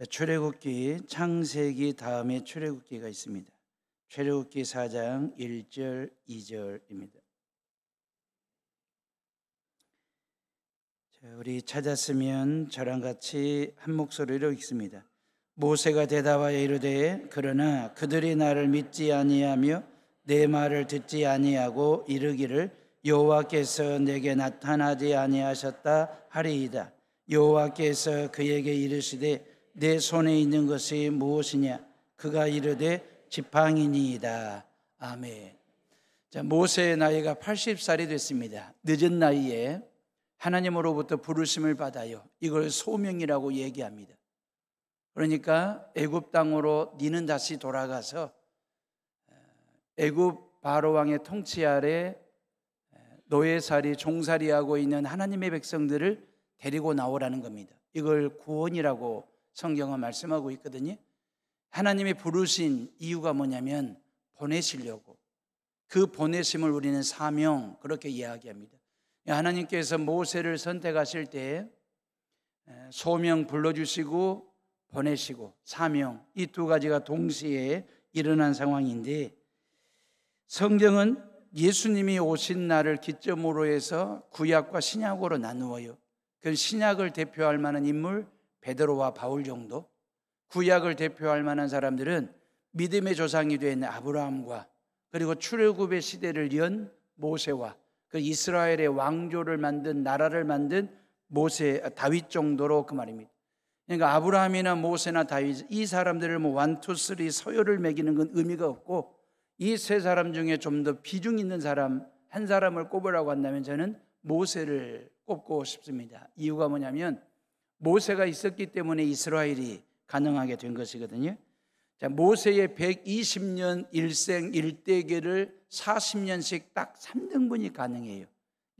출애굽기, 창세기 다음에 출애굽기가 있습니다. 출애굽기 4장 1절 2절입니다. 우리 찾았으면 저랑 같이 한 목소리로 읽습니다. 모세가 대답하여 이르되 그러나 그들이 나를 믿지 아니하며 내 말을 듣지 아니하고 이르기를 여호와께서 내게 나타나지 아니하셨다 하리이다. 여호와께서 그에게 이르시되 내 손에 있는 것이 무엇이냐? 그가 이르되 지팡이니이다. 아멘. 모세의 나이가 80살이 됐습니다. 늦은 나이에 하나님으로부터 부르심을 받아요. 이걸 소명이라고 얘기합니다. 그러니까 애굽 땅으로 니는 다시 돌아가서 애굽 바로 왕의 통치 아래 노예살이 종살이하고 있는 하나님의 백성들을 데리고 나오라는 겁니다. 이걸 구원이라고 성경은 말씀하고 있거든요. 하나님이 부르신 이유가 뭐냐면 보내시려고. 그 보내심을 우리는 사명 그렇게 이야기합니다. 하나님께서 모세를 선택하실 때 소명 불러주시고 보내시고 사명, 이 두 가지가 동시에 일어난 상황인데, 성경은 예수님이 오신 날을 기점으로 해서 구약과 신약으로 나누어요. 그 신약을 대표할 만한 인물 베드로와 바울 정도, 구약을 대표할 만한 사람들은 믿음의 조상이 된 아브라함과 그리고 출애굽의 시대를 연 모세와 그 이스라엘의 왕조를 만든 나라를 만든 다윗 정도로 그 말입니다. 그러니까 아브라함이나 모세나 다윗, 이 사람들을 1, 2, 3 서열을 매기는 건 의미가 없고, 이 세 사람 중에 좀 더 비중 있는 사람 한 사람을 꼽으라고 한다면 저는 모세를 꼽고 싶습니다. 이유가 뭐냐면 모세가 있었기 때문에 이스라엘이 가능하게 된 것이거든요. 모세의 120년 일생 일대기를 40년씩 딱 3등분이 가능해요.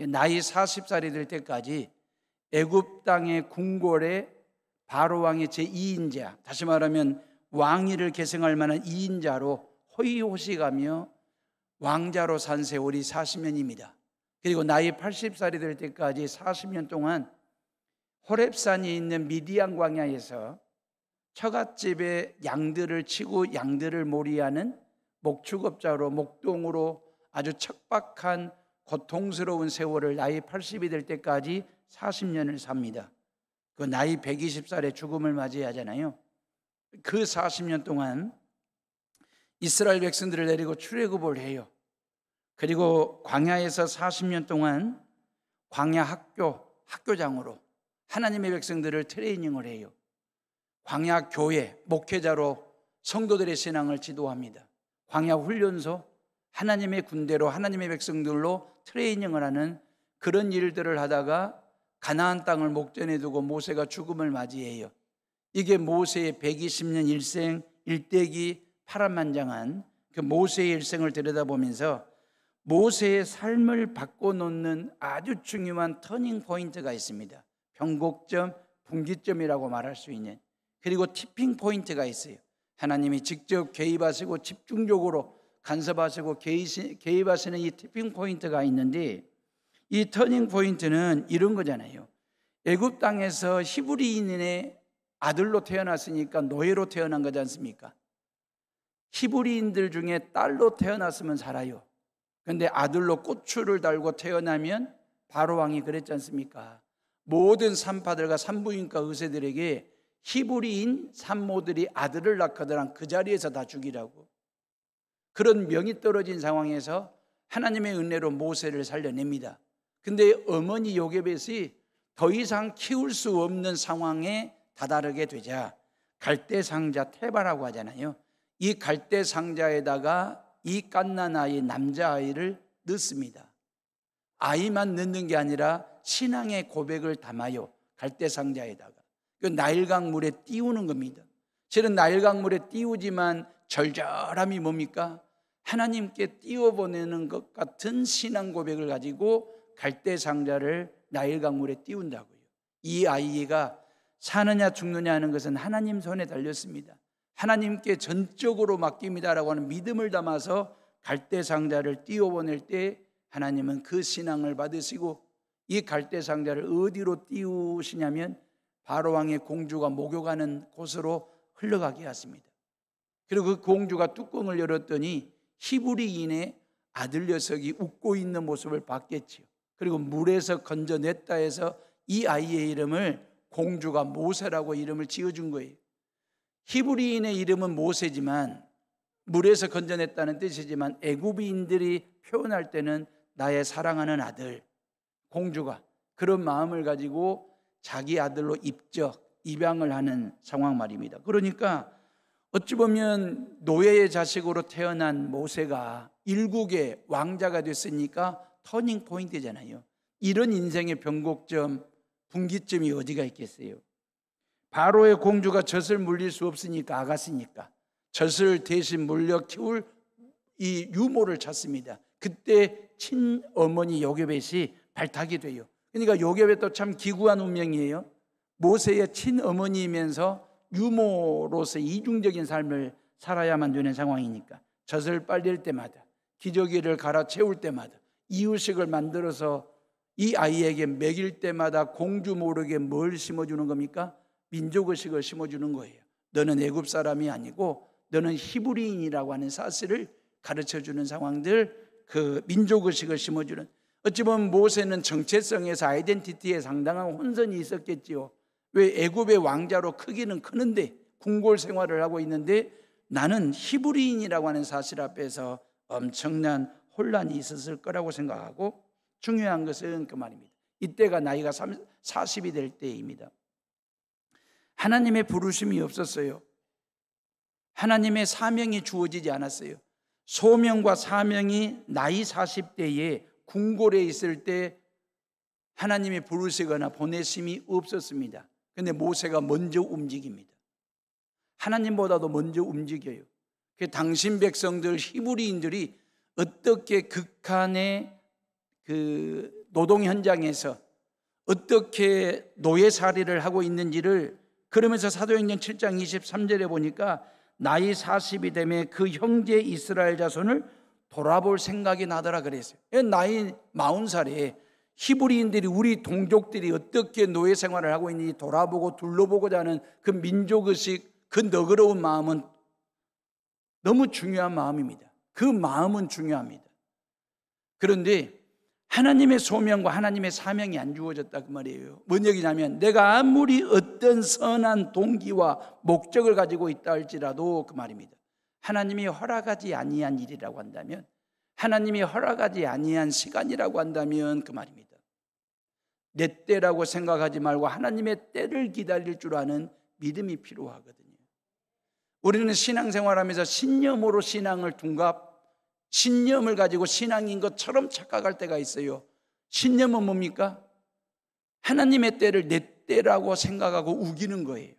나이 40살이 될 때까지 애굽 땅의 궁궐에 바로 왕의 제2인자, 다시 말하면 왕위를 계승할 만한 2인자로 호의호식하며 왕자로 산 세월이 40년입니다. 그리고 나이 80살이 될 때까지 40년 동안 호렙산이 있는 미디안 광야에서 처갓집에 양들을 치고 양들을 몰이하는 목축업자로, 목동으로 아주 척박한 고통스러운 세월을 나이 80이 될 때까지 40년을 삽니다. 그 나이 120살에 죽음을 맞이하잖아요. 그 40년 동안 이스라엘 백성들을 데리고 출애굽을 해요. 그리고 광야에서 40년 동안 광야 학교장으로 하나님의 백성들을 트레이닝을 해요. 광야 교회 목회자로 성도들의 신앙을 지도합니다. 광야 훈련소, 하나님의 군대로 하나님의 백성들로 트레이닝을 하는 그런 일들을 하다가 가나안 땅을 목전에 두고 모세가 죽음을 맞이해요. 이게 모세의 120년 일생 일대기 파란만장한 그 모세의 일생을 들여다보면서 모세의 삶을 바꿔놓는 아주 중요한 터닝 포인트가 있습니다. 변곡점, 분기점이라고 말할 수 있는, 그리고 티핑 포인트가 있어요. 하나님이 직접 개입하시고 집중적으로 간섭하시고 개입하시는 이 티핑 포인트가 있는데, 이 터닝 포인트는 이런 거잖아요. 애굽 땅에서 히브리인의 아들로 태어났으니까 노예로 태어난 거지 않습니까? 히브리인들 중에 딸로 태어났으면 살아요. 그런데 아들로 고추를 달고 태어나면 바로 왕이 그랬지 않습니까? 모든 산파들과 산부인과 의사들에게 히브리인 산모들이 아들을 낳거든 그 자리에서 다 죽이라고. 그런 명이 떨어진 상황에서 하나님의 은혜로 모세를 살려냅니다. 근데 어머니 요게벳이 더 이상 키울 수 없는 상황에 다다르게 되자 갈대상자 테바라고 하잖아요. 이 갈대상자에다가 이 갓난아이 남자아이를 넣습니다. 아이만 넣는 게 아니라 신앙의 고백을 담아요. 갈대상자에다가 그 나일강 물에 띄우는 겁니다. 실은 나일강 물에 띄우지만 절절함이 뭡니까? 하나님께 띄워보내는 것 같은 신앙 고백을 가지고 갈대상자를 나일강 물에 띄운다고요. 이 아이가 사느냐 죽느냐 하는 것은 하나님 손에 달렸습니다. 하나님께 전적으로 맡깁니다라고 하는 믿음을 담아서 갈대상자를 띄워보낼 때 하나님은 그 신앙을 받으시고 이 갈대상자를 어디로 띄우시냐면 바로 왕의 공주가 목욕하는 곳으로 흘러가게 하십니다. 그리고 그 공주가 뚜껑을 열었더니 히브리인의 아들 녀석이 웃고 있는 모습을 봤겠지요. 그리고 물에서 건져냈다 해서 이 아이의 이름을 공주가 모세라고 이름을 지어준 거예요. 히브리인의 이름은 모세지만 물에서 건져냈다는 뜻이지만 애굽인들이 표현할 때는 나의 사랑하는 아들, 공주가 그런 마음을 가지고 자기 아들로 입양을 하는 상황 말입니다. 그러니까 어찌 보면 노예의 자식으로 태어난 모세가 일국의 왕자가 됐으니까 터닝 포인트잖아요. 이런 인생의 변곡점, 분기점이 어디가 있겠어요? 바로의 공주가 젖을 물릴 수 없으니까 아가씨니까 젖을 대신 물려 키울 이 유모를 찾습니다. 그때 친어머니 요게벳이 발탁이 돼요. 그러니까 요게벳도 참 기구한 운명이에요. 모세의 친어머니이면서 유모로서 이중적인 삶을 살아야만 되는 상황이니까 젖을 빨릴 때마다 기저귀를 갈아 채울 때마다 이유식을 만들어서 이 아이에게 먹일 때마다 공주 모르게 뭘 심어주는 겁니까? 민족의식을 심어주는 거예요. 너는 애굽 사람이 아니고 너는 히브리인이라고 하는 사실을 가르쳐주는 상황들, 그 민족의식을 심어주는. 어찌 보면 모세는 정체성에서 아이덴티티에 상당한 혼선이 있었겠지요. 왜 애굽의 왕자로 크기는 크는데 궁궐 생활을 하고 있는데 나는 히브리인이라고 하는 사실 앞에서 엄청난 혼란이 있었을 거라고 생각하고, 중요한 것은 그 말입니다. 이때가 나이가 40이 될 때입니다. 하나님의 부르심이 없었어요. 하나님의 사명이 주어지지 않았어요. 소명과 사명이 나이 40대에 궁궐에 있을 때 하나님이 부르시거나 보내심이 없었습니다. 그런데 모세가 먼저 움직입니다. 하나님보다도 먼저 움직여요. 그 당신 백성들 히브리인들이 어떻게 극한의 그 노동 현장에서 어떻게 노예살이를 하고 있는지를, 그러면서 사도행전 7장 23절에 보니까 나이 40이 되면 그 형제 이스라엘 자손을 돌아볼 생각이 나더라 그랬어요. 나이 40살에 히브리인들이, 우리 동족들이 어떻게 노예 생활을 하고 있는지 돌아보고 둘러보고자 하는 그 민족의식, 그 너그러운 마음은 너무 중요한 마음입니다. 그 마음은 중요합니다. 그런데 하나님의 소명과 하나님의 사명이 안 주어졌다 그 말이에요. 뭔 얘기냐면 내가 아무리 어떤 선한 동기와 목적을 가지고 있다 할지라도 그 말입니다. 하나님이 허락하지 아니한 일이라고 한다면, 하나님이 허락하지 아니한 시간이라고 한다면 그 말입니다. 내 때라고 생각하지 말고 하나님의 때를 기다릴 줄 아는 믿음이 필요하거든요. 우리는 신앙생활하면서 신념으로 신앙을 신념을 가지고 신앙인 것처럼 착각할 때가 있어요. 신념은 뭡니까? 하나님의 때를 내 때라고 생각하고 우기는 거예요.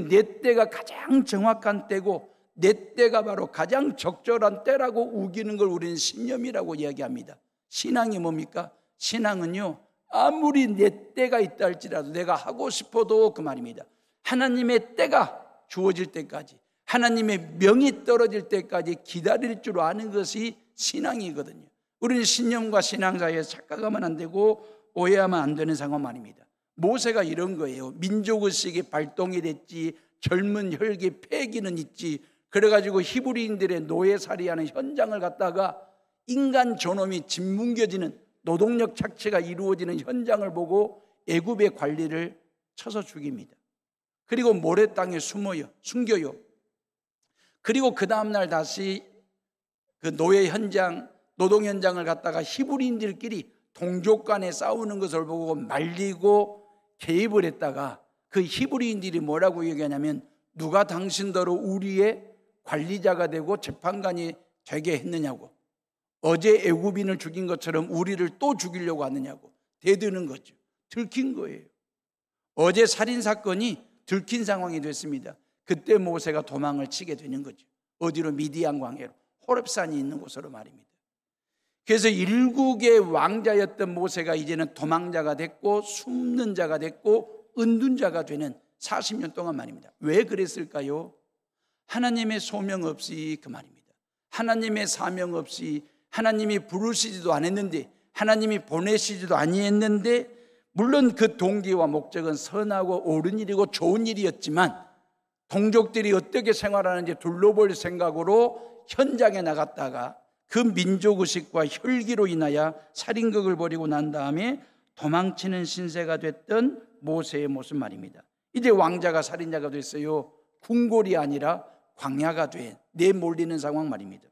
내 때가 가장 정확한 때고 내 때가 바로 가장 적절한 때라고 우기는 걸 우리는 신념이라고 이야기합니다. 신앙이 뭡니까? 신앙은요, 아무리 내 때가 있다 할지라도 내가 하고 싶어도 그 말입니다. 하나님의 때가 주어질 때까지, 하나님의 명이 떨어질 때까지 기다릴 줄 아는 것이 신앙이거든요. 우리는 신념과 신앙 사이에 착각하면 안 되고 오해하면 안 되는 상황 말입니다. 모세가 이런 거예요. 민족의식이 발동이 됐지, 젊은 혈기 패기는 있지, 그래가지고 히브리인들의 노예살이하는 현장을 갖다가 인간 존엄이 짓뭉겨지는, 노동력 착취가 이루어지는 현장을 보고 애굽의 관리를 쳐서 죽입니다. 그리고 모래 땅에 숨겨요. 그리고 그 다음날 다시 그 노예 현장, 노동 현장을 갖다가 히브리인들끼리 동족 간에 싸우는 것을 보고 말리고 개입을 했다가 그 히브리인들이 뭐라고 얘기하냐면, 누가 당신더러 우리의 관리자가 되고 재판관이 되게 했느냐고, 어제 애굽인을 죽인 것처럼 우리를 또 죽이려고 하느냐고 대드는 거죠. 들킨 거예요. 어제 살인사건이 들킨 상황이 됐습니다. 그때 모세가 도망을 치게 되는 거죠. 어디로? 미디안 광야로, 호렙산이 있는 곳으로 말입니다. 그래서 일국의 왕자였던 모세가 이제는 도망자가 됐고 숨는 자가 됐고 은둔자가 되는 40년 동안 말입니다. 왜 그랬을까요? 하나님의 소명 없이 그 말입니다. 하나님의 사명 없이, 하나님이 부르시지도 않았는데, 하나님이 보내시지도 아니했는데 물론 그 동기와 목적은 선하고 옳은 일이고 좋은 일이었지만 동족들이 어떻게 생활하는지 둘러볼 생각으로 현장에 나갔다가 그 민족의식과 혈기로 인하여 살인극을 벌이고 난 다음에 도망치는 신세가 됐던 모세의 모습 말입니다. 이제 왕자가 살인자가 됐어요. 궁궐이 아니라 광야가 돼 내몰리는 상황 말입니다.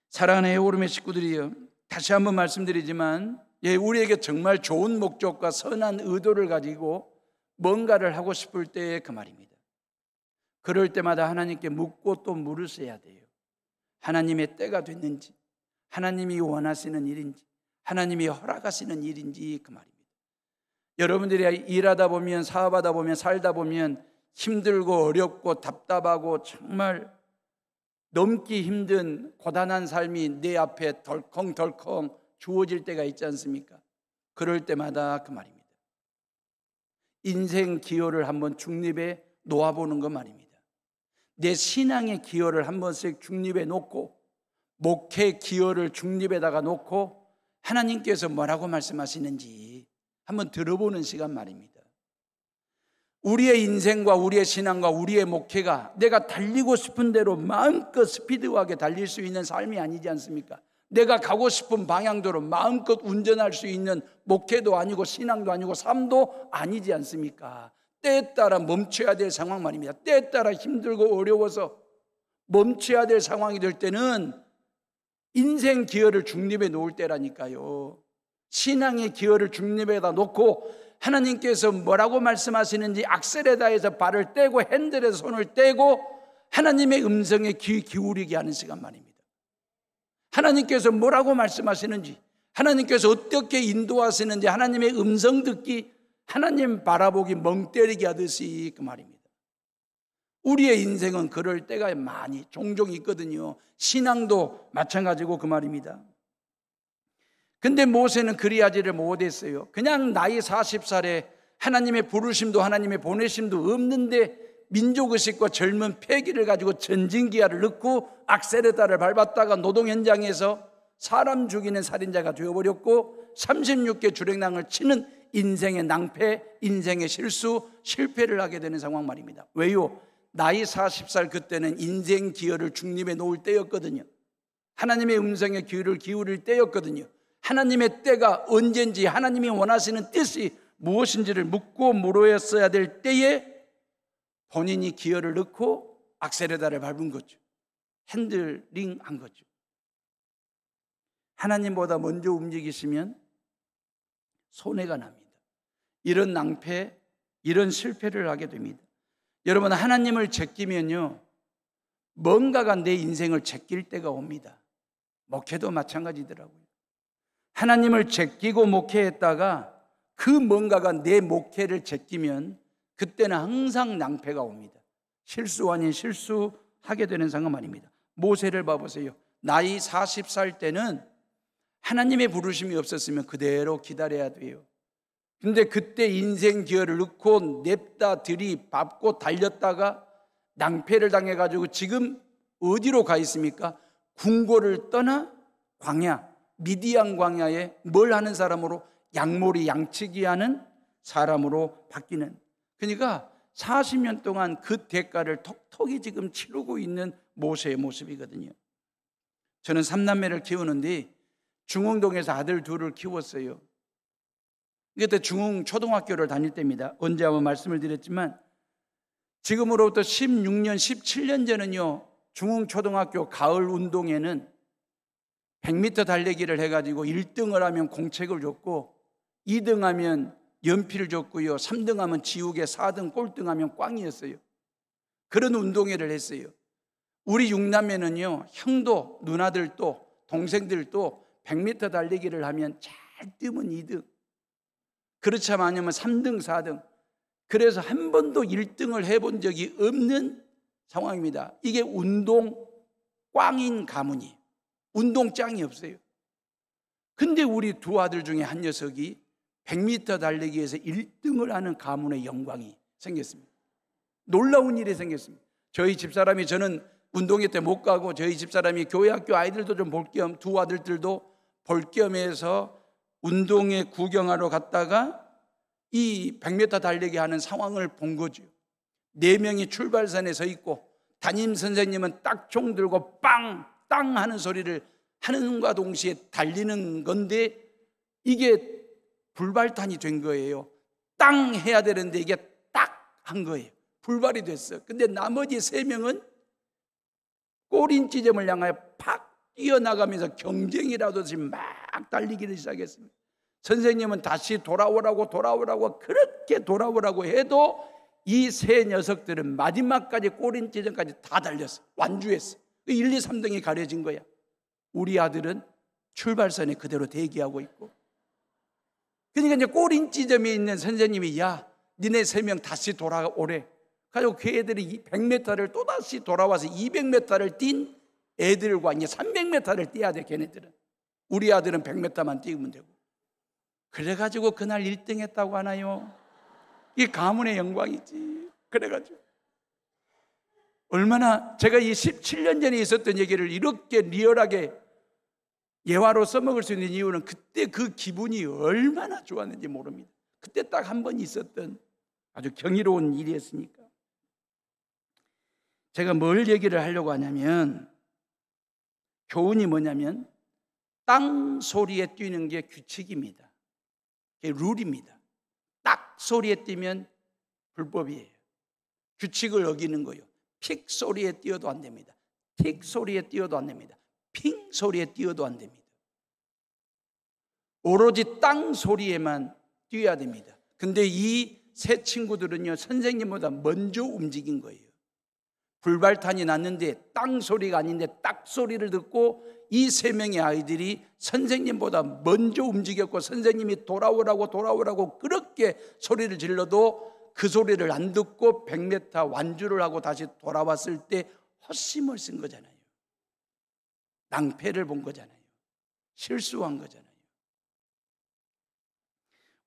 사랑하는 에오름의 식구들이요, 다시 한번 말씀드리지만 우리에게 정말 좋은 목적과 선한 의도를 가지고 뭔가를 하고 싶을 때의 그 말입니다. 그럴 때마다 하나님께 묻고 또 물으셔야 돼요. 하나님의 때가 됐는지, 하나님이 원하시는 일인지, 하나님이 허락하시는 일인지 그 말입니다. 여러분들이 일하다 보면, 사업하다 보면, 살다 보면 힘들고 어렵고 답답하고 정말 넘기 힘든 고단한 삶이 내 앞에 덜컹덜컹 주어질 때가 있지 않습니까? 그럴 때마다 그 말입니다. 인생 기여를 한번 중립에 놓아보는 것 말입니다. 내 신앙의 기여를 한 번씩 중립에 놓고, 목회 기여를 중립에다가 놓고 하나님께서 뭐라고 말씀하시는지 한번 들어보는 시간 말입니다. 우리의 인생과 우리의 신앙과 우리의 목회가 내가 달리고 싶은 대로 마음껏 스피드하게 달릴 수 있는 삶이 아니지 않습니까? 내가 가고 싶은 방향대로 마음껏 운전할 수 있는 목회도 아니고 신앙도 아니고 삶도 아니지 않습니까? 때에 따라 멈춰야 될 상황 말입니다. 때에 따라 힘들고 어려워서 멈춰야 될 상황이 될 때는 인생 기여를 중립에 놓을 때라니까요. 신앙의 기여를 중립에다 놓고 하나님께서 뭐라고 말씀하시는지 악셀에다해서 발을 떼고 핸들에서 손을 떼고 하나님의 음성에 귀 기울이게 하는 시간 말입니다. 하나님께서 뭐라고 말씀하시는지, 하나님께서 어떻게 인도하시는지 하나님의 음성 듣기, 하나님 바라보기 멍 때리게 하듯이 그 말입니다. 우리의 인생은 그럴 때가 많이 종종 있거든요. 신앙도 마찬가지고 그 말입니다. 근데 모세는 그리하지를 못했어요. 그냥 나이 40살에 하나님의 부르심도 하나님의 보내심도 없는데 민족의식과 젊은 패기를 가지고 전진기아를 넣고 악셀에다를 밟았다가 노동 현장에서 사람 죽이는 살인자가 되어버렸고 36개 주랭랑을 치는 인생의 낭패, 인생의 실수, 실패를 하게 되는 상황 말입니다. 왜요? 나이 40살 그때는 인생 기여를 중립에 놓을 때였거든요. 하나님의 음성에 귀를 기울일 때였거든요. 하나님의 때가 언젠지, 하나님이 원하시는 뜻이 무엇인지를 묻고 물어야 될 때에 본인이 기여를 넣고 악셀에다를 밟은 거죠. 핸들링 한 거죠. 하나님보다 먼저 움직이시면 손해가 납니다. 이런 낭패, 이런 실패를 하게 됩니다. 여러분, 하나님을 제끼면요, 뭔가가 내 인생을 제낄 때가 옵니다. 목회도 마찬가지더라고요. 하나님을 제끼고 목회했다가 그 뭔가가 내 목회를 제끼면 그때는 항상 낭패가 옵니다. 실수 아닌 실수하게 되는 상황 말입니다. 모세를 봐보세요. 나이 40살 때는 하나님의 부르심이 없었으면 그대로 기다려야 돼요. 근데 그때 인생 기여를 넣고 냅다 들이밟고 달렸다가 낭패를 당해가지고 지금 어디로 가 있습니까? 궁궐을 떠나 광야, 미디안 광야에 뭘 하는 사람으로? 양몰이 양치기 하는 사람으로 바뀌는. 그러니까 40년 동안 그 대가를 톡톡히 지금 치르고 있는 모세의 모습이거든요. 저는 3남매를 키우는데 중흥동에서 아들 둘을 키웠어요. 그때 중흥 초등학교를 다닐 때입니다. 언제 한번 말씀을 드렸지만 지금으로부터 16년, 17년 전은요, 중흥 초등학교 가을 운동회는 100m 달리기를 해가지고 1등을 하면 공책을 줬고 2등 하면 연필을 줬고요, 3등 하면 지우개, 4등 꼴등하면 꽝이었어요. 그런 운동회를 했어요. 우리 6남매는요, 형도 누나들도 동생들도 100m 달리기를 하면 잘 뛰면 2등, 그렇지 않으면 3등, 4등. 그래서 한 번도 1등을 해본 적이 없는 상황입니다. 이게 운동 꽝인 가문이에요. 운동 짱이 없어요. 근데 우리 두 아들 중에 한 녀석이 100m 달리기에서 1등을 하는 가문의 영광이 생겼습니다. 놀라운 일이 생겼습니다. 저희 집사람이, 저는 운동회 때 못 가고 저희 집사람이 교회 학교 아이들도 좀 볼 겸, 두 아들들도 볼 겸해서 운동회 구경하러 갔다가 이 100m 달리기 하는 상황을 본 거죠. 4명이 출발선에 서 있고 담임 선생님은 딱총 들고 빵! 땅 하는 소리를 하는과 동시에 달리는 건데 이게 불발탄이 된 거예요. 땅 해야 되는데 이게 딱 한 거예요. 불발이 됐어. 근데 나머지 3명은 꼬린 지점을 향하여 팍 뛰어나가면서 경쟁이라도 지금 막 달리기를 시작했습니다. 선생님은 다시 돌아오라고 그렇게 돌아오라고 해도 이 3 녀석들은 마지막까지 꼬린 지점까지 다 달렸어. 완주했어. 1, 2, 3등이 가려진 거야. 우리 아들은 출발선에 그대로 대기하고 있고, 그러니까 이제 꼬린 지점에 있는 선생님이 야 니네 3명 다시 돌아오래. 가지고 그 애들이 100m를 또다시 돌아와서 200m를 뛴 애들과 이제 300m를 뛰어야 돼. 걔네들은. 우리 아들은 100m만 뛰면 되고. 그래가지고 그날 1등 했다고 하나요? 이 가문의 영광이지. 그래가지고 얼마나 제가 이 17년 전에 있었던 얘기를 이렇게 리얼하게 예화로 써먹을 수 있는 이유는 그때 그 기분이 얼마나 좋았는지 모릅니다. 그때 딱 한 번 있었던 아주 경이로운 일이었으니까. 제가 뭘 얘기를 하려고 하냐면, 교훈이 뭐냐면 땅 소리에 뛰는 게 규칙입니다. 그게 룰입니다. 딱 소리에 뛰면 불법이에요. 규칙을 어기는 거예요. 픽 소리에 뛰어도 안 됩니다. 틱 소리에 뛰어도 안 됩니다. 핑 소리에 뛰어도 안 됩니다. 오로지 땅 소리에만 뛰어야 됩니다. 근데 이 3 친구들은요, 선생님보다 먼저 움직인 거예요. 불발탄이 났는데 땅 소리가 아닌데 딱 소리를 듣고 이 3명의 아이들이 선생님보다 먼저 움직였고, 선생님이 돌아오라고 그렇게 소리를 질러도 그 소리를 안 듣고 100m 완주를 하고 다시 돌아왔을 때 헛심을 쓴 거잖아요. 낭패를 본 거잖아요. 실수한 거잖아요.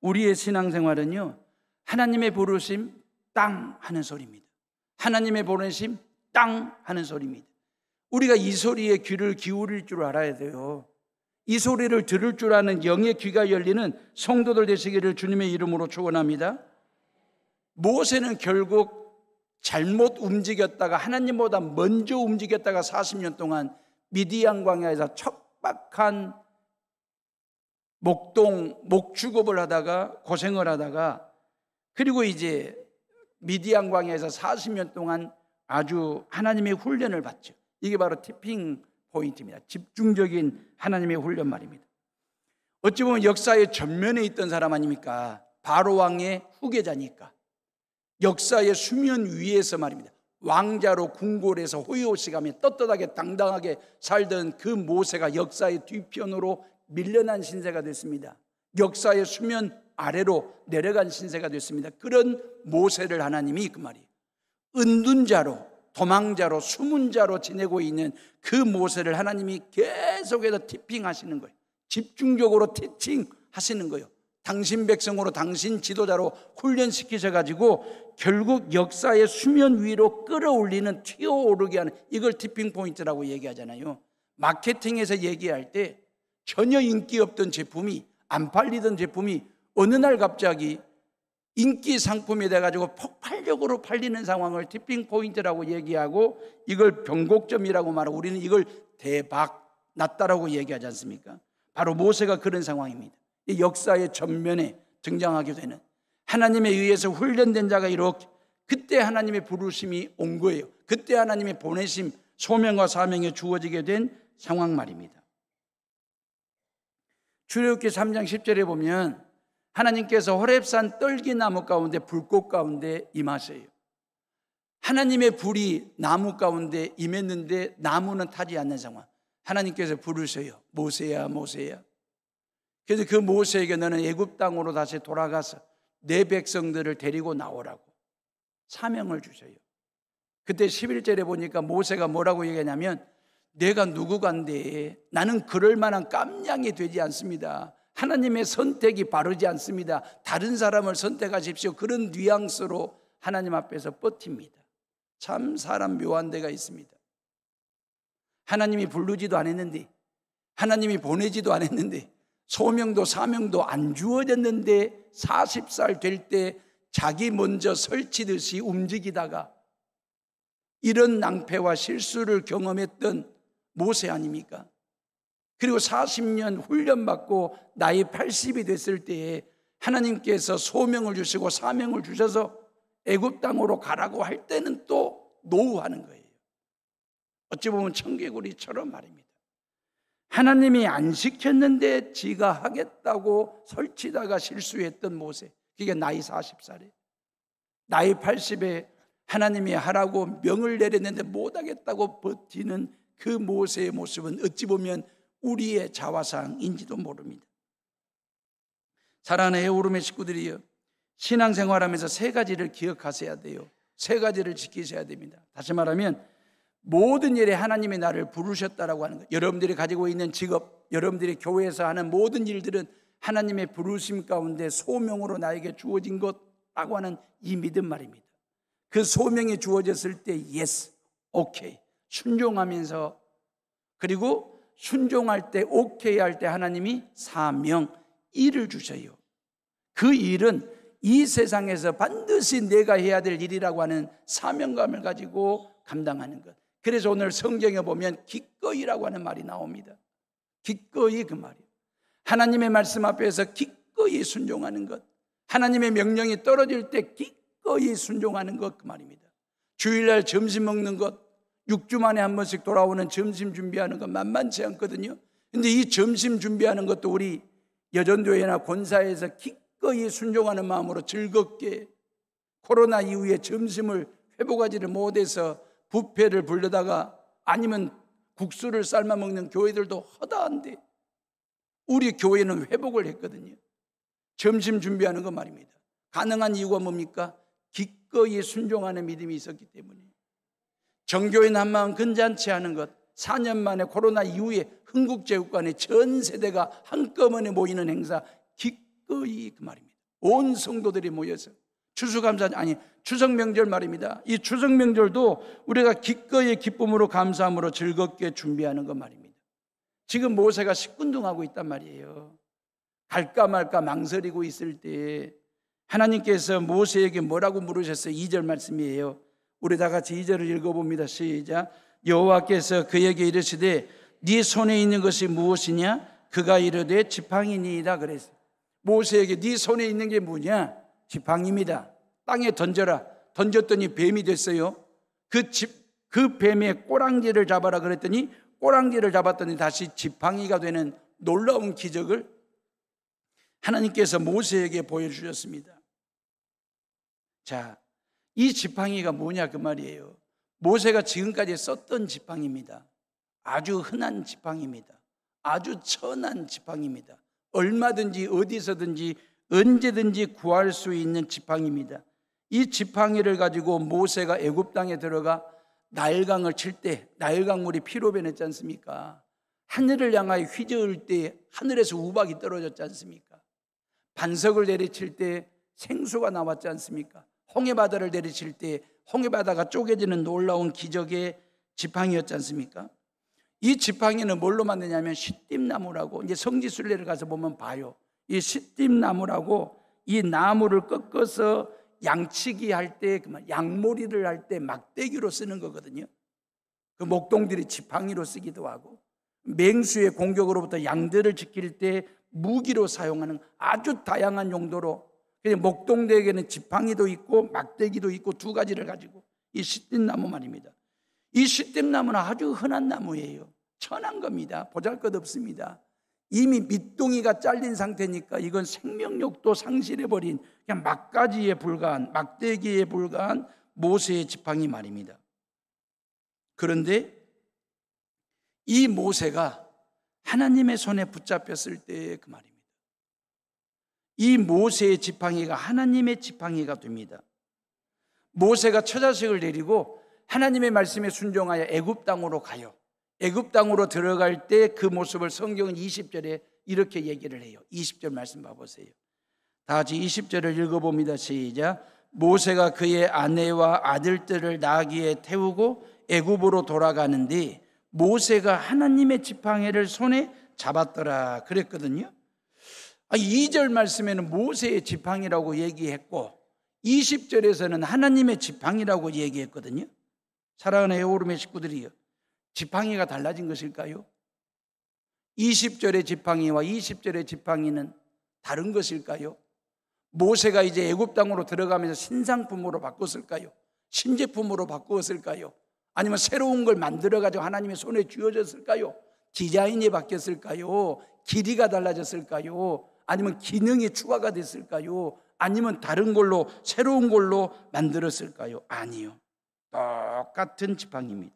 우리의 신앙생활은요, 하나님의 부르심 땅 하는 소리입니다. 하나님의 보내심 땅 하는 소리입니다. 우리가 이 소리에 귀를 기울일 줄 알아야 돼요. 이 소리를 들을 줄 아는 영의 귀가 열리는 성도들 되시기를 주님의 이름으로 축원합니다. 모세는 결국 잘못 움직였다가 하나님보다 먼저 움직였다가 40년 동안 미디안 광야에서 척박한 목축업을 하다가 고생을 하다가, 그리고 이제 미디안 광야에서 40년 동안 아주 하나님의 훈련을 받죠. 이게 바로 티핑 포인트입니다. 집중적인 하나님의 훈련 말입니다. 어찌 보면 역사의 전면에 있던 사람 아닙니까? 바로 왕의 후계자니까. 역사의 수면 위에서 말입니다. 왕자로 궁궐에서 호의호식하며 떳떳하게 당당하게 살던 그 모세가 역사의 뒤편으로 밀려난 신세가 됐습니다. 역사의 수면 아래로 내려간 신세가 됐습니다. 그런 모세를 하나님이 그 말이에요, 은둔자로, 도망자로, 숨은 자로 지내고 있는 그 모세를 하나님이 계속해서 티핑하시는 거예요. 집중적으로 티칭 하시는 거예요. 당신 백성으로, 당신 지도자로 훈련시키셔가지고 결국 역사의 수면 위로 끌어올리는, 튀어오르게 하는, 이걸 티핑 포인트라고 얘기하잖아요. 마케팅에서 얘기할 때 전혀 인기 없던 제품이, 안 팔리던 제품이 어느 날 갑자기 인기 상품이 돼가지고 폭발적으로 팔리는 상황을 티핑 포인트라고 얘기하고, 이걸 변곡점이라고 말하고, 우리는 이걸 대박 났다라고 얘기하지 않습니까? 바로 모세가 그런 상황입니다. 이 역사의 전면에 등장하게 되는, 하나님에 의해서 훈련된 자가 이렇게, 그때 하나님의 부르심이 온 거예요. 그때 하나님의 보내심, 소명과 사명이 주어지게 된 상황 말입니다. 출애굽기 3장 10절에 보면 하나님께서 호렙산 떨기나무 가운데 불꽃 가운데 임하세요. 하나님의 불이 나무 가운데 임했는데 나무는 타지 않는 상황. 하나님께서 부르셔요. 모세야, 모세야. 그래서 그 모세에게 너는 애굽 땅으로 다시 돌아가서 내 백성들을 데리고 나오라고 사명을 주셔요. 그때 11절에 보니까 모세가 뭐라고 얘기하냐면, 내가 누구간데 나는 그럴 만한 깜냥이 되지 않습니다. 하나님의 선택이 바르지 않습니다. 다른 사람을 선택하십시오. 그런 뉘앙스로 하나님 앞에서 버팁니다. 참 사람 묘한 데가 있습니다. 하나님이 부르지도 않았는데, 하나님이 보내지도 않았는데 소명도 사명도 안 주어졌는데 40살 될 때 자기 먼저 설치듯이 움직이다가 이런 낭패와 실수를 경험했던 모세 아닙니까? 그리고 40년 훈련받고 나이 80이 됐을 때에 하나님께서 소명을 주시고 사명을 주셔서 애굽 땅으로 가라고 할 때는 또 노후하는 거예요. 어찌 보면 청개구리처럼 말입니다. 하나님이 안 시켰는데 지가 하겠다고 설치다가 실수했던 모세, 그게 나이 40살에, 나이 80에 하나님이 하라고 명을 내렸는데 못하겠다고 버티는 그 모세의 모습은 어찌 보면 우리의 자화상인지도 모릅니다. 사랑하는 애오름의 식구들이요, 신앙생활하면서 세 가지를 기억하셔야 돼요. 세 가지를 지키셔야 됩니다. 다시 말하면 모든 일에 하나님이 나를 부르셨다라고 하는 것, 여러분들이 가지고 있는 직업, 여러분들이 교회에서 하는 모든 일들은 하나님의 부르심 가운데 소명으로 나에게 주어진 것라고 하는 이 믿음 말입니다. 그 소명이 주어졌을 때 yes, okay, 순종하면서, 그리고 순종할 때 오케이 할 때 하나님이 사명, 일을 주셔요. 그 일은 이 세상에서 반드시 내가 해야 될 일이라고 하는 사명감을 가지고 감당하는 것. 그래서 오늘 성경에 보면 기꺼이라고 하는 말이 나옵니다. 기꺼이, 그 말이에요. 하나님의 말씀 앞에서 기꺼이 순종하는 것, 하나님의 명령이 떨어질 때 기꺼이 순종하는 것, 그 말입니다. 주일날 점심 먹는 것, 6주 만에 한 번씩 돌아오는 점심 준비하는 것 만만치 않거든요. 근데 이 점심 준비하는 것도 우리 여전교회나 권사에서 기꺼이 순종하는 마음으로 즐겁게, 코로나 이후에 점심을 회복하지를 못해서 뷔페를 불러다가 아니면 국수를 삶아 먹는 교회들도 허다한데 우리 교회는 회복을 했거든요. 점심 준비하는 거 말입니다. 가능한 이유가 뭡니까? 기꺼이 순종하는 믿음이 있었기 때문에. 정교인 한 마음 근잔치 하는 것, 4년 만에 코로나 이후에 흥국제국관에 전 세대가 한꺼번에 모이는 행사, 기꺼이, 그 말입니다. 온 성도들이 모여서 추수감사, 아니 추석 명절 말입니다. 이 추석 명절도 우리가 기꺼이 기쁨으로 감사함으로 즐겁게 준비하는 것 말입니다. 지금 모세가 식군등하고 있단 말이에요. 갈까 말까 망설이고 있을 때 하나님께서 모세에게 뭐라고 물으셨어요? 2절 말씀이에요. 우리 다 같이 2절을 읽어봅니다. 시작. 여호와께서 그에게 이르시되 네 손에 있는 것이 무엇이냐? 그가 이르되 지팡이니이다 그랬어요. 모세에게 네 손에 있는 게 뭐냐? 지팡이입니다. 땅에 던져라. 던졌더니 뱀이 됐어요. 그 뱀의 꼬랑지를 잡아라 그랬더니 꼬랑지를 잡았더니 다시 지팡이가 되는 놀라운 기적을 하나님께서 모세에게 보여주셨습니다. 자, 이 지팡이가 뭐냐 그 말이에요. 모세가 지금까지 썼던 지팡이입니다. 아주 흔한 지팡이입니다. 아주 천한 지팡이입니다. 얼마든지 어디서든지 언제든지 구할 수 있는 지팡이입니다. 이 지팡이를 가지고 모세가 애굽 땅에 들어가 나일강을 칠 때 나일강물이 피로 변했지 않습니까? 하늘을 향하여 휘저을 때 하늘에서 우박이 떨어졌지 않습니까? 반석을 내리칠 때 생수가 나왔지 않습니까? 홍해바다를 내리칠 때 홍해바다가 쪼개지는 놀라운 기적의 지팡이였지 않습니까? 이 지팡이는 뭘로 만드냐면 시띠나무라고, 이제 성지순례를 가서 보면 봐요. 이 시띠나무라고, 이 나무를 꺾어서 양치기 할 때, 양모리를 할 때 막대기로 쓰는 거거든요. 그 목동들이 지팡이로 쓰기도 하고, 맹수의 공격으로부터 양들을 지킬 때 무기로 사용하는 아주 다양한 용도로, 목동대에게는 지팡이도 있고 막대기도 있고 두 가지를 가지고, 이 시띠나무 말입니다. 이 시띠나무는 아주 흔한 나무예요. 천한 겁니다. 보잘것없습니다. 이미 밑둥이가 잘린 상태니까 이건 생명력도 상실해버린 그냥 막가지에 불과한, 막대기에 불과한 모세의 지팡이 말입니다. 그런데 이 모세가 하나님의 손에 붙잡혔을 때 그 말입니다. 이 모세의 지팡이가 하나님의 지팡이가 됩니다. 모세가 처자식을 데리고 하나님의 말씀에 순종하여 애굽 땅으로 가요. 애굽 땅으로 들어갈 때 그 모습을 성경은 20절에 이렇게 얘기를 해요. 20절 말씀 봐보세요. 다 같이 20절을 읽어봅니다. 시작. 모세가 그의 아내와 아들들을 나귀에 태우고 애굽으로 돌아가는데 모세가 하나님의 지팡이를 손에 잡았더라 그랬거든요. 2절 말씀에는 모세의 지팡이라고 얘기했고 20절에서는 하나님의 지팡이라고 얘기했거든요. 사랑하는 에오름의 식구들이요, 지팡이가 달라진 것일까요? 20절의 지팡이와 20절의 지팡이는 다른 것일까요? 모세가 이제 애굽 땅으로 들어가면서 신상품으로 바꿨을까요? 신제품으로 바꾸었을까요? 아니면 새로운 걸 만들어가지고 하나님의 손에 쥐어졌을까요? 디자인이 바뀌었을까요? 길이가 달라졌을까요? 아니면 기능이 추가가 됐을까요? 아니면 다른 걸로, 새로운 걸로 만들었을까요? 아니요, 똑같은 지팡이입니다.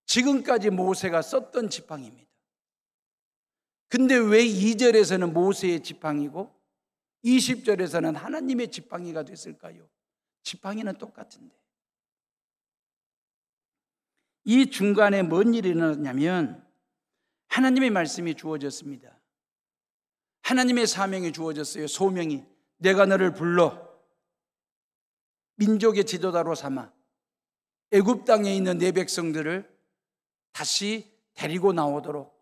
지금까지 모세가 썼던 지팡이입니다. 근데 왜 2절에서는 모세의 지팡이고 20절에서는 하나님의 지팡이가 됐을까요? 지팡이는 똑같은데. 이 중간에 뭔 일이 일어났냐면 하나님의 말씀이 주어졌습니다. 하나님의 사명이 주어졌어요. 소명이. 내가 너를 불러 민족의 지도자로 삼아 애굽 땅에 있는 내 백성들을 다시 데리고 나오도록,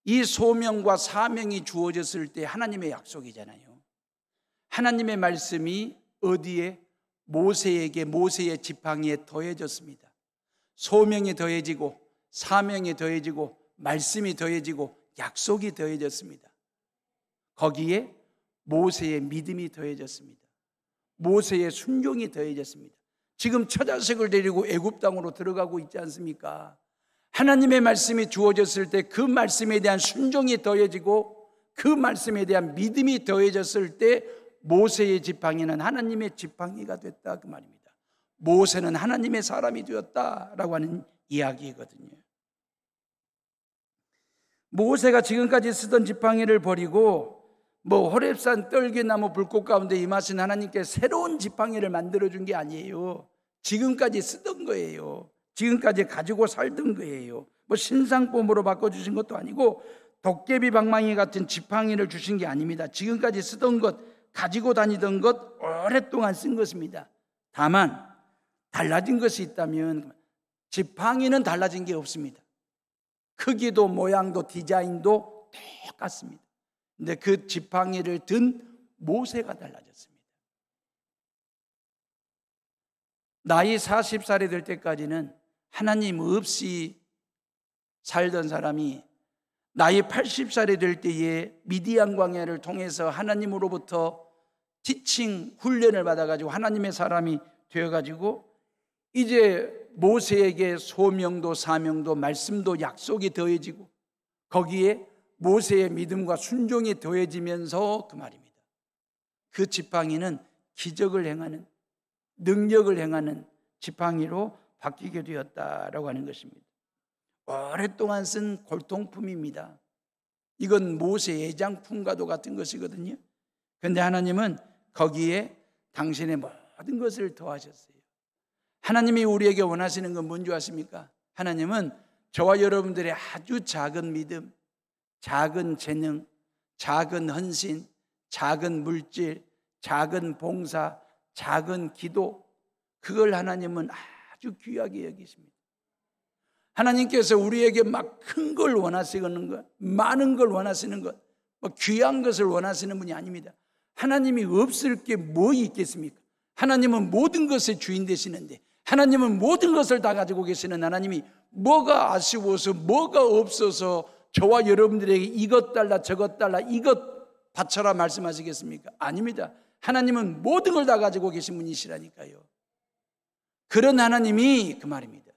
이 소명과 사명이 주어졌을 때 하나님의 약속이잖아요. 하나님의 말씀이 어디에? 모세에게, 모세의 지팡이에 더해졌습니다. 소명이 더해지고 사명이 더해지고 말씀이 더해지고 약속이 더해졌습니다. 거기에 모세의 믿음이 더해졌습니다. 모세의 순종이 더해졌습니다. 지금 처자식을 데리고 애굽 땅으로 들어가고 있지 않습니까? 하나님의 말씀이 주어졌을 때 그 말씀에 대한 순종이 더해지고 그 말씀에 대한 믿음이 더해졌을 때 모세의 지팡이는 하나님의 지팡이가 됐다, 그 말입니다. 모세는 하나님의 사람이 되었다라고 하는 이야기거든요. 모세가 지금까지 쓰던 지팡이를 버리고 호렙산 떨기나무 불꽃 가운데 임하신 하나님께 새로운 지팡이를 만들어준 게 아니에요. 지금까지 쓰던 거예요. 지금까지 가지고 살던 거예요. 신상품으로 바꿔주신 것도 아니고 도깨비 방망이 같은 지팡이를 주신 게 아닙니다. 지금까지 쓰던 것, 가지고 다니던 것, 오랫동안 쓴 것입니다. 다만 달라진 것이 있다면 지팡이는 달라진 게 없습니다. 크기도 모양도 디자인도 똑같습니다. 근데 그 지팡이를 든 모세가 달라졌습니다. 나이 40살이 될 때까지는 하나님 없이 살던 사람이 나이 80살이 될 때에 미디안 광야를 통해서 하나님으로부터 지칭 훈련을 받아가지고 하나님의 사람이 되어가지고 이제 모세에게 소명도 사명도 말씀도 약속이 더해지고 거기에 모세의 믿음과 순종이 더해지면서 그 말입니다. 그 지팡이는 기적을 행하는, 능력을 행하는 지팡이로 바뀌게 되었다라고 하는 것입니다. 오랫동안 쓴 골통품입니다. 이건 모세의 애장품과도 같은 것이거든요. 그런데 하나님은 거기에 당신의 모든 것을 더하셨어요. 하나님이 우리에게 원하시는 건 뭔지 아십니까? 하나님은 저와 여러분들의 아주 작은 믿음, 작은 재능, 작은 헌신, 작은 물질, 작은 봉사, 작은 기도, 그걸 하나님은 아주 귀하게 여기십니다. 하나님께서 우리에게 막 큰 걸 원하시는 것, 많은 걸 원하시는 것, 귀한 것을 원하시는 분이 아닙니다. 하나님이 없을 게 뭐 있겠습니까? 하나님은 모든 것의 주인 되시는데, 하나님은 모든 것을 다 가지고 계시는 하나님이 뭐가 아쉬워서, 뭐가 없어서 저와 여러분들에게 이것 달라 저것 달라 이것 바쳐라 말씀하시겠습니까? 아닙니다. 하나님은 모든 걸 다 가지고 계신 분이시라니까요. 그런 하나님이 그 말입니다.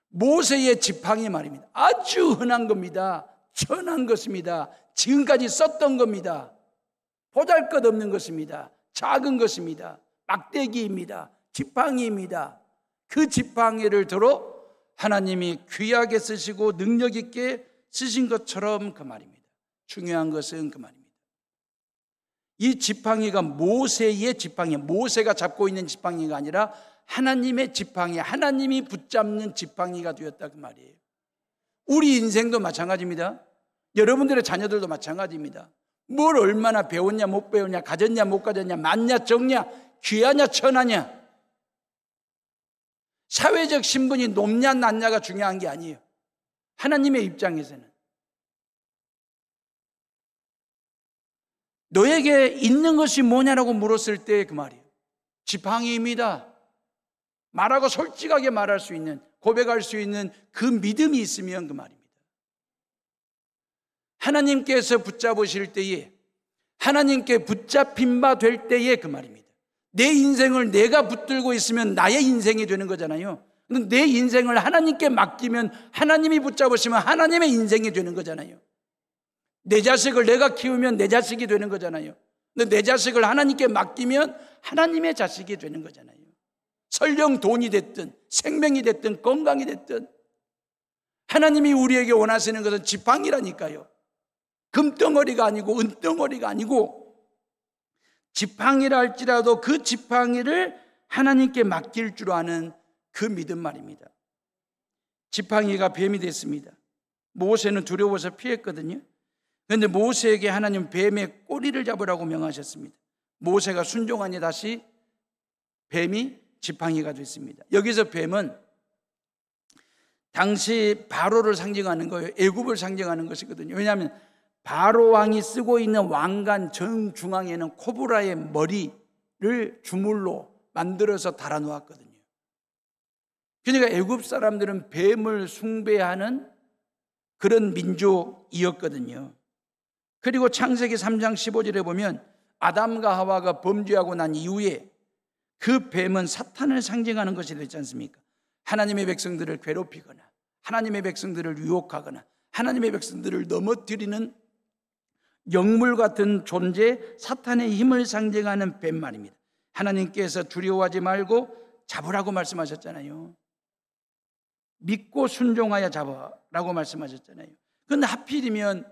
모세의 지팡이 말입니다. 아주 흔한 겁니다. 천한 것입니다. 지금까지 썼던 겁니다. 보잘것없는 것입니다. 작은 것입니다. 막대기입니다. 지팡이입니다. 그 지팡이를 들어 하나님이 귀하게 쓰시고 능력 있게 쓰신 것처럼 그 말입니다. 중요한 것은 그 말입니다. 이 지팡이가 모세의 지팡이, 모세가 잡고 있는 지팡이가 아니라 하나님의 지팡이, 하나님이 붙잡는 지팡이가 되었다 그 말이에요. 우리 인생도 마찬가지입니다. 여러분들의 자녀들도 마찬가지입니다. 뭘 얼마나 배웠냐 못 배웠냐, 가졌냐 못 가졌냐, 많냐 적냐, 귀하냐 천하냐, 사회적 신분이 높냐 낮냐가 중요한 게 아니에요. 하나님의 입장에서는 너에게 있는 것이 뭐냐라고 물었을 때 그 말이에요. 지팡이입니다. 말하고 솔직하게 말할 수 있는, 고백할 수 있는 그 믿음이 있으면 그 말입니다. 하나님께서 붙잡으실 때에, 하나님께 붙잡힌 바 될 때에 그 말입니다. 내 인생을 내가 붙들고 있으면 나의 인생이 되는 거잖아요. 내 인생을 하나님께 맡기면 하나님이 붙잡으시면 하나님의 인생이 되는 거잖아요. 내 자식을 내가 키우면 내 자식이 되는 거잖아요. 내 자식을 하나님께 맡기면 하나님의 자식이 되는 거잖아요. 설령 돈이 됐든 생명이 됐든 건강이 됐든 하나님이 우리에게 원하시는 것은 지팡이라니까요. 금덩어리가 아니고 은덩어리가 아니고 지팡이라 할지라도 그 지팡이를 하나님께 맡길 줄 아는 그 믿음 말입니다. 지팡이가 뱀이 됐습니다. 모세는 두려워서 피했거든요. 그런데 모세에게 하나님 뱀의 꼬리를 잡으라고 명하셨습니다. 모세가 순종하니 다시 뱀이 지팡이가 됐습니다. 여기서 뱀은 당시 바로를 상징하는 거예요. 애굽을 상징하는 것이거든요. 왜냐하면 바로 왕이 쓰고 있는 왕관 정중앙에는 코브라의 머리를 주물로 만들어서 달아놓았거든요. 그러니까 애굽 사람들은 뱀을 숭배하는 그런 민족이었거든요. 그리고 창세기 3장 15절에 보면 아담과 하와가 범죄하고 난 이후에 그 뱀은 사탄을 상징하는 것이 되지 않습니까? 하나님의 백성들을 괴롭히거나 하나님의 백성들을 유혹하거나 하나님의 백성들을 넘어뜨리는 영물 같은 존재, 사탄의 힘을 상징하는 뱀 말입니다. 하나님께서 두려워하지 말고 잡으라고 말씀하셨잖아요. 믿고 순종하여 잡아라고 말씀하셨잖아요. 그런데 하필이면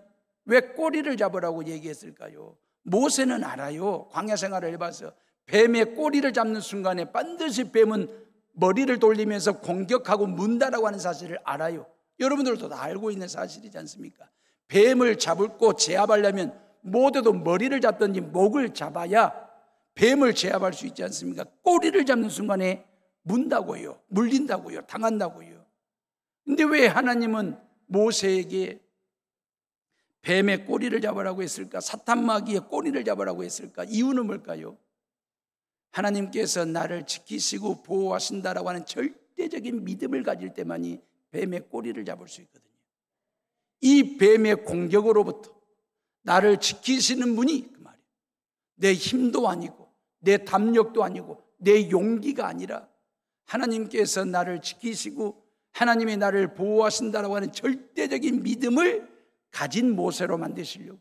왜 꼬리를 잡으라고 얘기했을까요? 모세는 알아요. 광야 생활을 해봐서 뱀의 꼬리를 잡는 순간에 반드시 뱀은 머리를 돌리면서 공격하고 문다라고 하는 사실을 알아요. 여러분들도 다 알고 있는 사실이지 않습니까? 뱀을 잡고 제압하려면 모두도 머리를 잡든지 목을 잡아야 뱀을 제압할 수 있지 않습니까? 꼬리를 잡는 순간에 문다고요, 물린다고요, 당한다고요. 근데 왜 하나님은 모세에게 뱀의 꼬리를 잡으라고 했을까? 사탄마귀의 꼬리를 잡으라고 했을까? 이유는 뭘까요? 하나님께서 나를 지키시고 보호하신다라고 하는 절대적인 믿음을 가질 때만이 뱀의 꼬리를 잡을 수 있거든요. 이 뱀의 공격으로부터 나를 지키시는 분이 그 말이에요. 내 힘도 아니고 내 담력도 아니고 내 용기가 아니라 하나님께서 나를 지키시고 하나님이 나를 보호하신다라고 하는 절대적인 믿음을 가진 모세로 만드시려고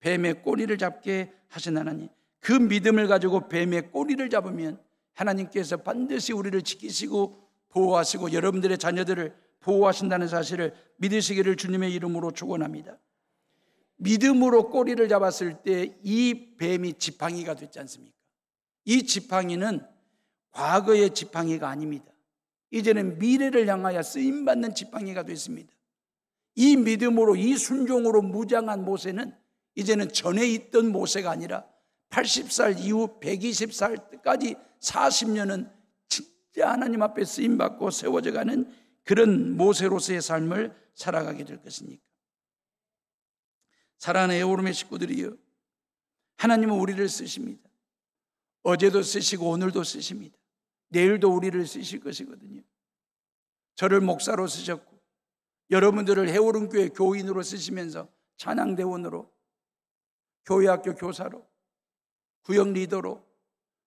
뱀의 꼬리를 잡게 하신 하나님, 그 믿음을 가지고 뱀의 꼬리를 잡으면 하나님께서 반드시 우리를 지키시고 보호하시고 여러분들의 자녀들을 보호하신다는 사실을 믿으시기를 주님의 이름으로 축원합니다. 믿음으로 꼬리를 잡았을 때 이 뱀이 지팡이가 됐지 않습니까? 이 지팡이는 과거의 지팡이가 아닙니다. 이제는 미래를 향하여 쓰임받는 지팡이가 됐습니다. 이 믿음으로, 이 순종으로 무장한 모세는 이제는 전에 있던 모세가 아니라 80살 이후 120살까지 40년은 진짜 하나님 앞에 쓰임받고 세워져가는 그런 모세로서의 삶을 살아가게 될 것이니까. 사랑하는 에오름의 식구들이여, 하나님은 우리를 쓰십니다. 어제도 쓰시고 오늘도 쓰십니다. 내일도 우리를 쓰실 것이거든요. 저를 목사로 쓰셨고 여러분들을 해오름교회 교인으로 쓰시면서 찬양대원으로, 교회학교 교사로, 구역 리더로,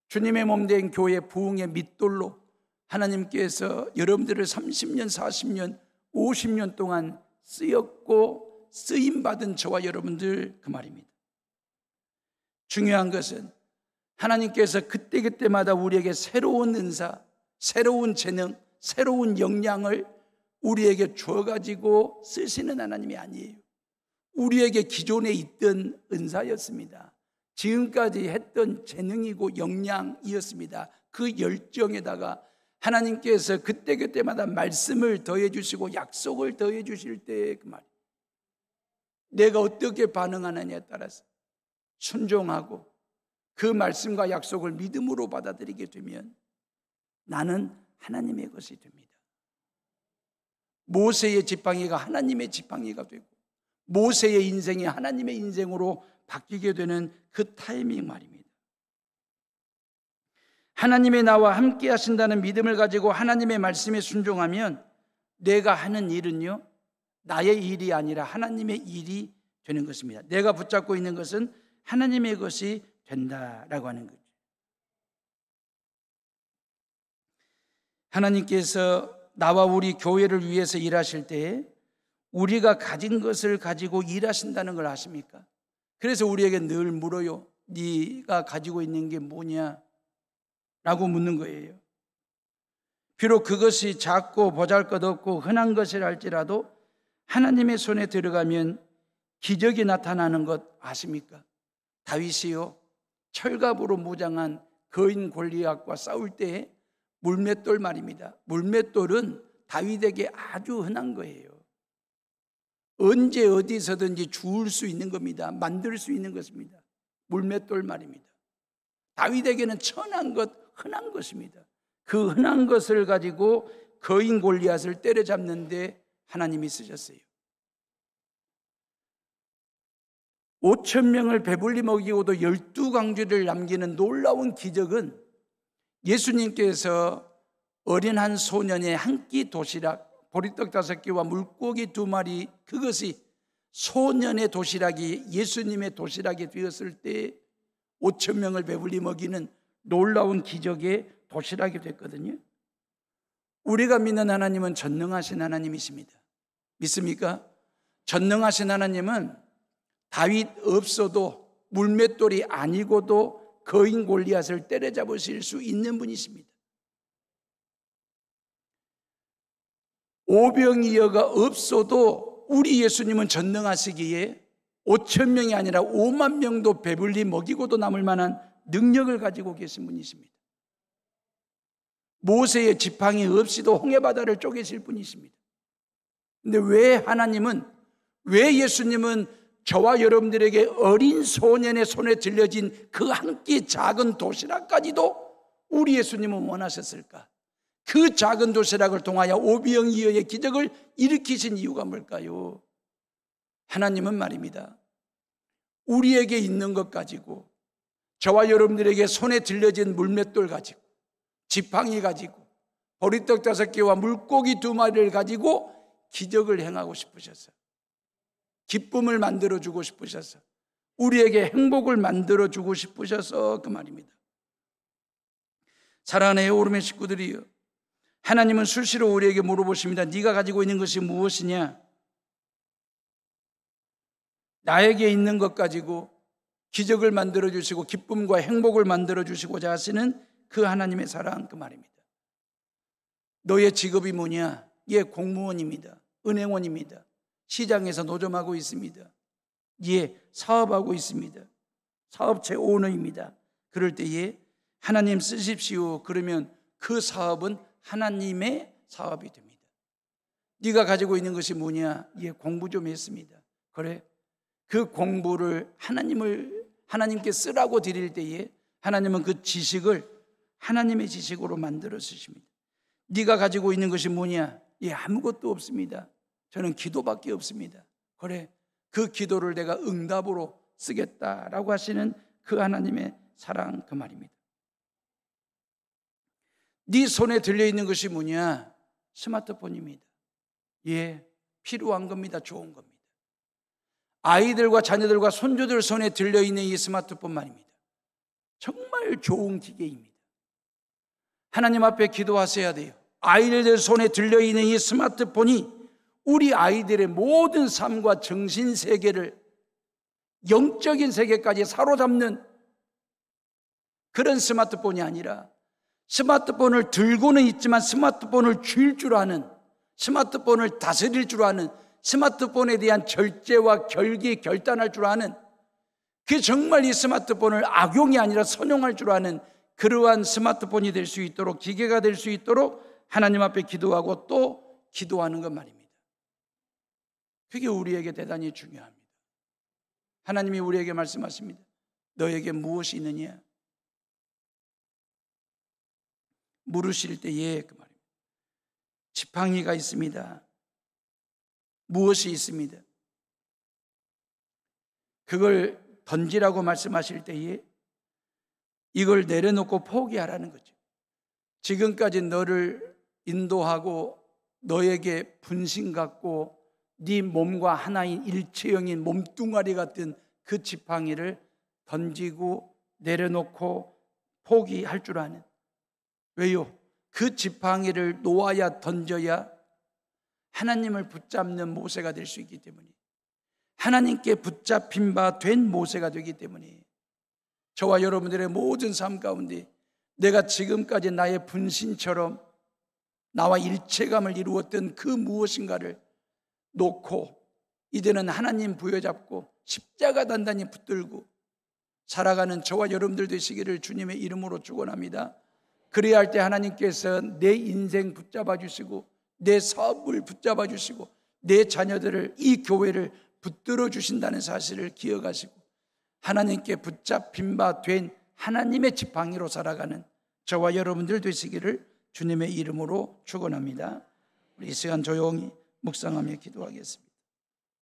주님의 몸된 교회 부흥의 밑돌로 하나님께서 여러분들을 30년, 40년, 50년 동안 쓰였고 쓰임받은 저와 여러분들 그 말입니다. 중요한 것은 하나님께서 그때그때마다 우리에게 새로운 은사, 새로운 재능, 새로운 역량을 우리에게 주어가지고 쓰시는 하나님이 아니에요. 우리에게 기존에 있던 은사였습니다. 지금까지 했던 재능이고 역량이었습니다. 그 열정에다가 하나님께서 그때그때마다 말씀을 더해 주시고 약속을 더해 주실 때 그 말이에요. 내가 어떻게 반응하느냐에 따라서 순종하고 그 말씀과 약속을 믿음으로 받아들이게 되면 나는 하나님의 것이 됩니다. 모세의 지팡이가 하나님의 지팡이가 되고 모세의 인생이 하나님의 인생으로 바뀌게 되는 그 타이밍 말입니다. 하나님의 나와 함께 하신다는 믿음을 가지고 하나님의 말씀에 순종하면 내가 하는 일은요, 나의 일이 아니라 하나님의 일이 되는 것입니다. 내가 붙잡고 있는 것은 하나님의 것이 된다라고 하는 거죠. 하나님께서 나와 우리 교회를 위해서 일하실 때에 우리가 가진 것을 가지고 일하신다는 걸 아십니까? 그래서 우리에게 늘 물어요. 네가 가지고 있는 게 뭐냐? 라고 묻는 거예요. 비록 그것이 작고 보잘것없고 흔한 것이라 할지라도 하나님의 손에 들어가면 기적이 나타나는 것 아십니까? 다윗이요, 철갑으로 무장한 거인 골리앗과 싸울 때에 물맷돌 말입니다. 물맷돌은 다윗에게 아주 흔한 거예요. 언제 어디서든지 주울 수 있는 겁니다. 만들 수 있는 것입니다. 물맷돌 말입니다. 다윗에게는 천한 것, 흔한 것입니다. 그 흔한 것을 가지고 거인 골리앗을 때려잡는데 하나님이 쓰셨어요. 5,000명을 배불리 먹이고도 12광주를 남기는 놀라운 기적은 예수님께서 어린 한 소년의 한 끼 도시락, 보리떡 5개와 물고기 2마리, 그것이 소년의 도시락이 예수님의 도시락이 되었을 때 5,000명을 배불리 먹이는 놀라운 기적의 도시락이 됐거든요. 우리가 믿는 하나님은 전능하신 하나님이십니다. 믿습니까? 전능하신 하나님은 다윗 없어도 물맷돌이 아니고도 거인 골리앗을 때려잡으실 수 있는 분이십니다. 오병이어가 없어도 우리 예수님은 전능하시기에 5,000명이 아니라 5만 명도 배불리 먹이고도 남을 만한 능력을 가지고 계신 분이십니다. 모세의 지팡이 없이도 홍해바다를 쪼개실 분이십니다. 그런데 왜 예수님은 저와 여러분들에게 어린 소년의 손에 들려진 그 한 끼 작은 도시락까지도 우리 예수님은 원하셨을까? 그 작은 도시락을 통하여 오병이어의 기적을 일으키신 이유가 뭘까요? 하나님은 말입니다, 우리에게 있는 것 가지고, 저와 여러분들에게 손에 들려진 물맷돌 가지고, 지팡이 가지고, 보리떡 5개와 물고기 2마리를 가지고 기적을 행하고 싶으셨어요. 기쁨을 만들어주고 싶으셔서, 우리에게 행복을 만들어주고 싶으셔서 그 말입니다. 사랑하는 에오름의 식구들이요, 하나님은 수시로 우리에게 물어보십니다. 네가 가지고 있는 것이 무엇이냐? 나에게 있는 것 가지고 기적을 만들어주시고 기쁨과 행복을 만들어주시고자 하시는 그 하나님의 사랑, 그 말입니다. 너의 직업이 뭐냐? 예, 공무원입니다. 은행원입니다. 시장에서 노점하고 있습니다. 예, 사업하고 있습니다. 사업체 오너입니다. 그럴 때에 하나님 쓰십시오. 그러면 그 사업은 하나님의 사업이 됩니다. 네가 가지고 있는 것이 뭐냐? 예, 공부 좀 했습니다. 그래, 그 공부를 하나님께 쓰라고 드릴 때에 하나님은 그 지식을 하나님의 지식으로 만들어 쓰십니다. 네가 가지고 있는 것이 뭐냐? 예, 아무것도 없습니다. 저는 기도밖에 없습니다. 그래, 그 기도를 내가 응답으로 쓰겠다라고 하시는 그 하나님의 사랑, 그 말입니다. 네 손에 들려있는 것이 뭐냐? 스마트폰입니다. 예, 필요한 겁니다. 좋은 겁니다. 아이들과 자녀들과 손주들 손에 들려있는 이 스마트폰 말입니다. 정말 좋은 기계입니다. 하나님 앞에 기도하셔야 돼요. 아이들 손에 들려있는 이 스마트폰이 우리 아이들의 모든 삶과 정신세계를, 영적인 세계까지 사로잡는 그런 스마트폰이 아니라, 스마트폰을 들고는 있지만 스마트폰을 쥘 줄 아는, 스마트폰을 다스릴 줄 아는, 스마트폰에 대한 절제와 결단할 줄 아는, 그 정말 이 스마트폰을 악용이 아니라 선용할 줄 아는 그러한 스마트폰이 될 수 있도록, 기계가 될 수 있도록 하나님 앞에 기도하고 또 기도하는 것 말입니다. 그게 우리에게 대단히 중요합니다. 하나님이 우리에게 말씀하십니다. 너에게 무엇이 있느냐? 물으실 때에 그 말입니다. 지팡이가 있습니다. 무엇이 있습니다. 그걸 던지라고 말씀하실 때에 이걸 내려놓고 포기하라는 거죠. 지금까지 너를 인도하고 너에게 분신 갖고 네 몸과 하나인 일체형인 몸뚱아리 같은 그 지팡이를 던지고 내려놓고 포기할 줄 아는. 왜요? 그 지팡이를 놓아야 던져야 하나님을 붙잡는 모세가 될 수 있기 때문에, 하나님께 붙잡힌 바 된 모세가 되기 때문에, 저와 여러분들의 모든 삶 가운데 내가 지금까지 나의 분신처럼 나와 일체감을 이루었던 그 무엇인가를 놓고 이제는 하나님 부여잡고 십자가 단단히 붙들고 살아가는 저와 여러분들 되시기를 주님의 이름으로 축원합니다. 그래야 할 때 하나님께서 내 인생 붙잡아 주시고 내 사업을 붙잡아 주시고 내 자녀들을, 이 교회를 붙들어 주신다는 사실을 기억하시고 하나님께 붙잡힌 바 된 하나님의 지팡이로 살아가는 저와 여러분들 되시기를 주님의 이름으로 축원합니다. 우리 이 시간 조용히 묵상하며 기도하겠습니다.